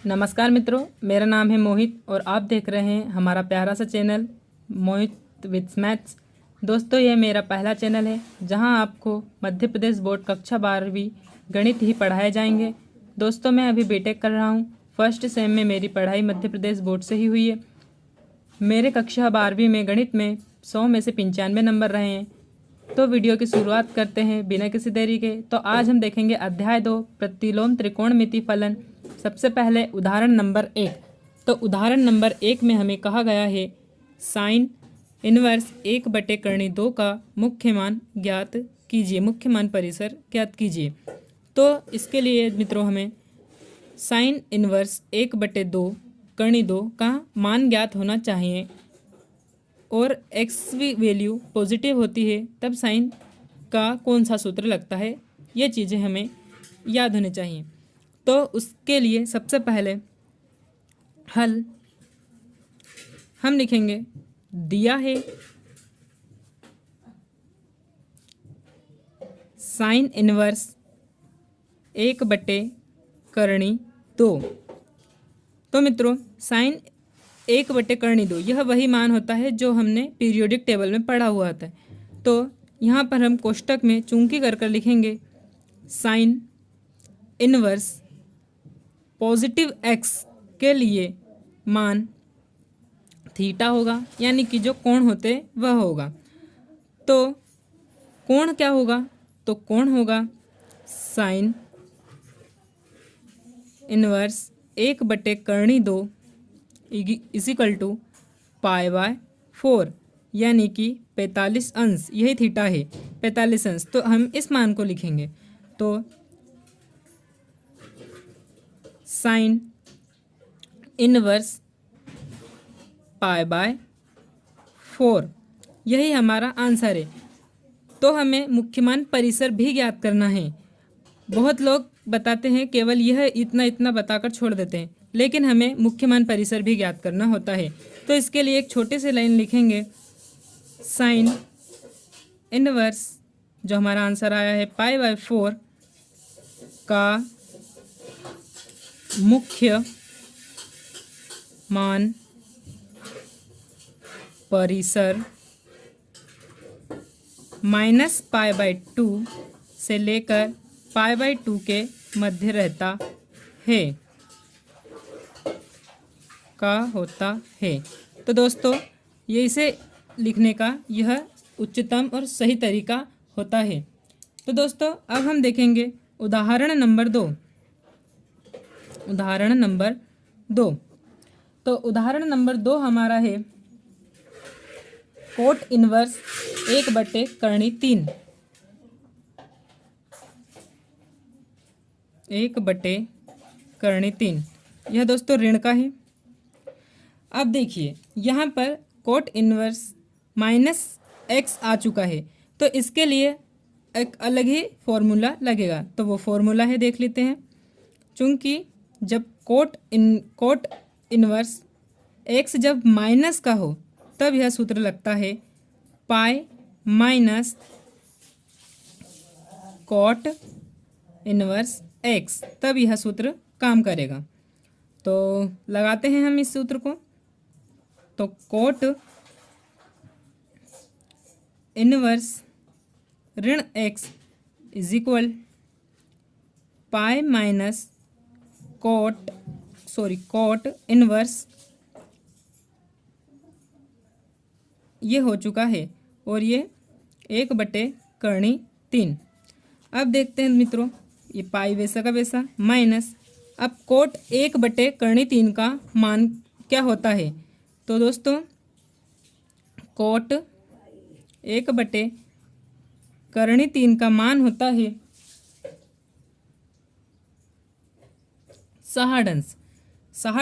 नमस्कार मित्रों, मेरा नाम है मोहित और आप देख रहे हैं हमारा प्यारा सा चैनल मोहित विथ मैथ्स। दोस्तों, यह मेरा पहला चैनल है जहां आपको मध्य प्रदेश बोर्ड कक्षा 12वीं गणित ही पढ़ाए जाएंगे। दोस्तों, मैं अभी बीटेक कर रहा हूं। फर्स्ट सेम में मेरी पढ़ाई मध्य प्रदेश बोर्ड से ही हुई है। मेरे कक्षा 12वीं में गणित में 100 में से 95 नंबर रहे हैं। तो वीडियो की शुरुआत करते हैं बिना किसी देरी के। तो आज हम देखेंगे अध्याय 2 प्रतिलोम त्रिकोणमिति फलन। सबसे पहले उदाहरण नंबर 1। तो उदाहरण नंबर 1 में हमें कहा गया है साइन इनवर्स 1/2 का मुख्य मान ज्ञात कीजिए, मुख्य मान परिसर ज्ञात कीजिए। तो इसके लिए मित्रों हमें साइन इनवर्स 1/2 का मान ज्ञात होना चाहिए और एक्स की वैल्यू पॉजिटिव होती है तब साइन का कौन सा सूत्र लगता है, ये चीज़ें हमें याद होनी चाहिए। तो उसके लिए सबसे पहले हल हम लिखेंगे। दिया है साइन इनवर्स 1/2। तो मित्रों साइन 1/2 यह वही मान होता है जो हमने पीरियोडिक टेबल में पढ़ा हुआ था। तो यहाँ पर हम कोष्टक में चूंकि कर लिखेंगे साइन इनवर्स पॉजिटिव एक्स के लिए मान थीटा होगा, यानी कि जो कोण होते वह होगा। तो कोण क्या होगा? तो कोण होगा साइन इनवर्स 1/2 इजिकल टू π/4, यानी कि 45 अंश। यही थीटा है, 45 अंश। तो हम इस मान को लिखेंगे। तो साइन इनवर्स π/4 यही हमारा आंसर है। तो हमें मुख्य मान परिसर भी ज्ञात करना है। बहुत लोग बताते हैं केवल यह इतना इतना बताकर छोड़ देते हैं, लेकिन हमें मुख्य मान परिसर भी ज्ञात करना होता है। तो इसके लिए एक छोटे से लाइन लिखेंगे साइन इनवर्स, जो हमारा आंसर आया है π/4 का मुख्य मान परिसर -π/2 से लेकर π/2 के मध्य रहता है का होता है। तो दोस्तों, ये इसे लिखने का यह उच्चतम और सही तरीका होता है। तो दोस्तों, अब हम देखेंगे उदाहरण नंबर 2। उदाहरण नंबर 2। तो उदाहरण नंबर 2 हमारा है कोट इनवर्स 1/3। 1/3 यह दोस्तों ऋण का है। अब देखिए यहाँ पर कोट इनवर्स -x आ चुका है, तो इसके लिए एक अलग ही फॉर्मूला लगेगा। तो वो फॉर्मूला है, देख लेते हैं। चूँकि जब कोट इनवर्स x जब माइनस का हो तब यह सूत्र लगता है pi minus cot inverse x, तब यह सूत्र काम करेगा। तो लगाते हैं हम इस सूत्र को। तो कोट इनवर्स ऋण x is equal pi minus cot inverse, ये हो चुका है और ये 1/3। अब देखते हैं मित्रों, ये पाई वैसा का वैसा माइनस। अब कोट 1/3 का मान क्या होता है? तो दोस्तों कोट 1/3 का मान होता है 60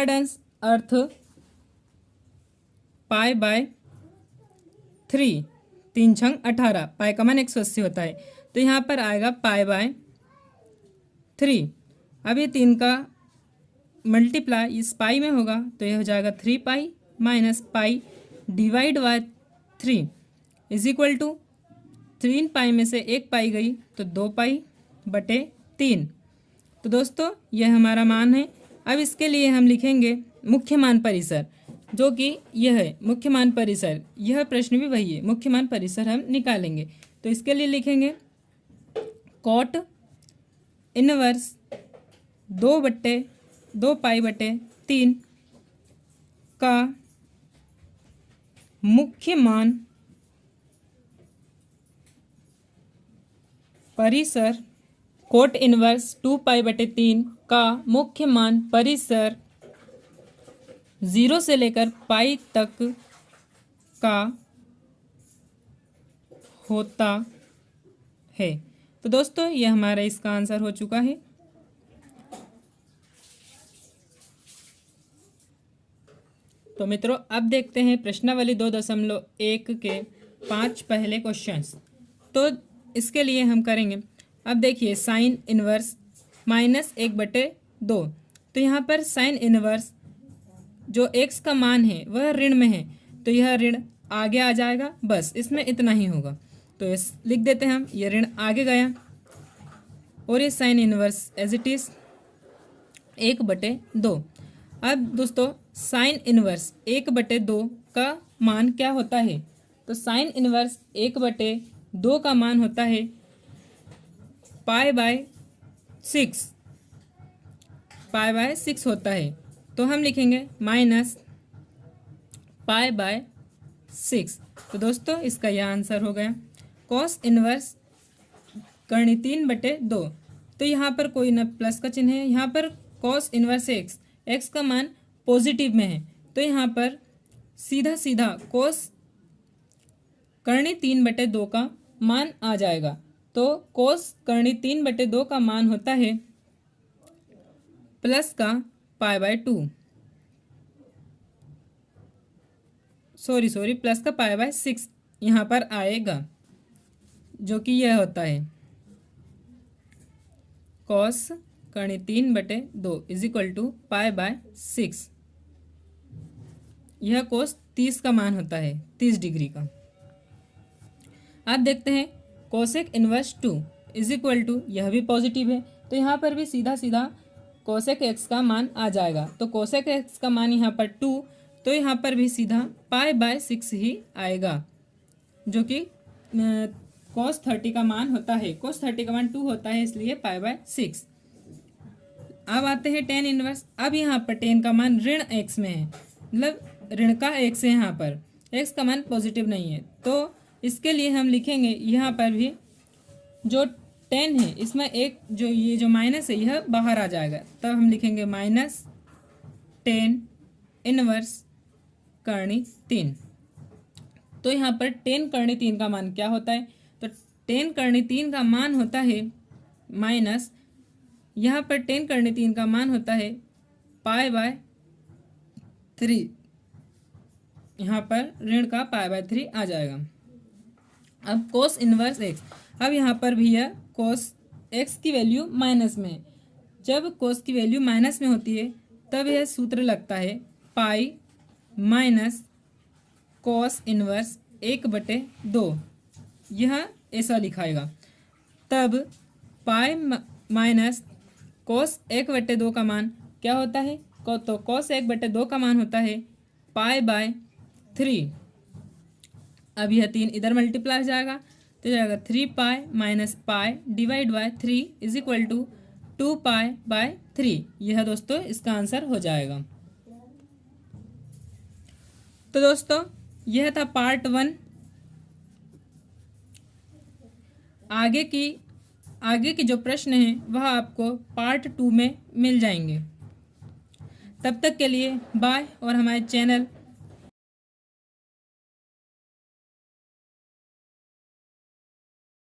अंश अर्थ π/3। 3 छंग 18, पाई का मान 180 होता है। तो यहाँ पर आएगा π/3। अब ये 3 का मल्टीप्लाई इस पाई में होगा, तो यह हो जाएगा 3π minus pi divide by 3 is equal to 3 pi में से 1 पाई गई तो 2π/3। तो दोस्तों यह हमारा मान है अब इसके लिए हम लिखेंगे मुख्य मान परिसर, जो कि यह है मुख्य मान परिसर। यह प्रश्न भी वही है, मुख्य मान परिसर हम निकालेंगे। तो इसके लिए लिखेंगे कॉट इनवर्स 2/2 पाई/3 का मुख्य मान परिसर, कोट इनवर्स 2 पाई/3 का मुख्य मान परिसर 0 से लेकर पाई तक का होता है। तो दोस्तों यह हमारा इसका आंसर हो चुका है। तो मित्रों अब देखते हैं प्रश्नावली 2.1 के 5 पहले क्वेश्चंस। तो इसके लिए हम करेंगे, अब देखिए साइन इनवर्स -1/2। तो यहाँ पर साइन इनवर्स जो x का मान है वह ऋण में है, तो यह ऋण आगे आ जाएगा, बस इसमें इतना ही होगा। तो इस लिख देते हैं हम, ये ऋण आगे गया और ये sign inverse as it is 1/2। अब दोस्तों साइन इनवर्स 1/2 का मान क्या होता है? तो साइन इनवर्स 1/2 का मान होता है π/6, π/6 होता है। तो हम लिखेंगे -π/6। तो दोस्तों इसका यह आंसर हो गया। कॉस इनवर्स करनी 3/2। तो यहाँ पर कोई ना प्लस का चिन्ह है, यहाँ पर कॉस इनवर्स एक्स का मान पॉजिटिव में है, तो यहाँ पर सीधा सीधा कॉस करनी 3/2 का मान आ जाएगा। तो कॉस करनी 3/2 का मान होता है प्लस का π/2, सॉरी प्लस का π/6 यहाँ पर आएगा, जो कि यह होता है कॉस करनी 3/2 = π/6। यह कोस 30 का मान होता है, 30 डिग्री का। अब देखते हैं कोसेक इनवर्स 2 = यह भी पॉजिटिव है, तो यहाँ पर भी सीधा सीधा कोसेक एक्स का मान आ जाएगा। तो कोसेक एक्स का मान यहाँ पर 2, तो यहाँ पर भी सीधा π/6 ही आएगा, जो कि cos 30 का मान होता है। cos 30 का मान 2 होता है, इसलिए π/6। अब आते हैं टेन इनवर्स। अब यहाँ पर टेन का मान ऋण x में है, मतलब ऋण का x है, यहाँ पर x का मान पॉजिटिव नहीं है। तो इसके लिए हम लिखेंगे यहाँ पर भी जो टेन है इसमें एक जो ये जो माइनस है यह बाहर आ जाएगा, तब हम लिखेंगे -10 इनवर्स करनी 3। तो यहाँ पर 10 करनी 3 का मान क्या होता है? तो 10 करनी 3 का मान होता है माइनस, यहाँ पर 10 करनी 3 का मान होता है π/3। यहाँ पर ऋण का π/3 आ जाएगा। अब कोस इनवर्स एक्स, अब यहाँ पर भी यह कोस एक्स की वैल्यू माइनस में है। जब कोस की वैल्यू माइनस में होती है तब यह सूत्र लगता है पाई माइनस कोस इनवर्स 1/2, यह ऐसा लिखाएगा। तब पाई माइनस कोस 1/2 का मान क्या होता है? तो कोस 1/2 का मान होता है π/3। अब यह 3 इधर मल्टीप्लाई हो जाएगा, तो जाएगा 3π माइनस पाई डिवाइड बाय 3 = 2π/3। यह दोस्तों इसका आंसर हो जाएगा। तो दोस्तों यह था पार्ट 1। आगे की जो प्रश्न हैं वह आपको पार्ट 2 में मिल जाएंगे। तब तक के लिए बाय, और हमारे चैनल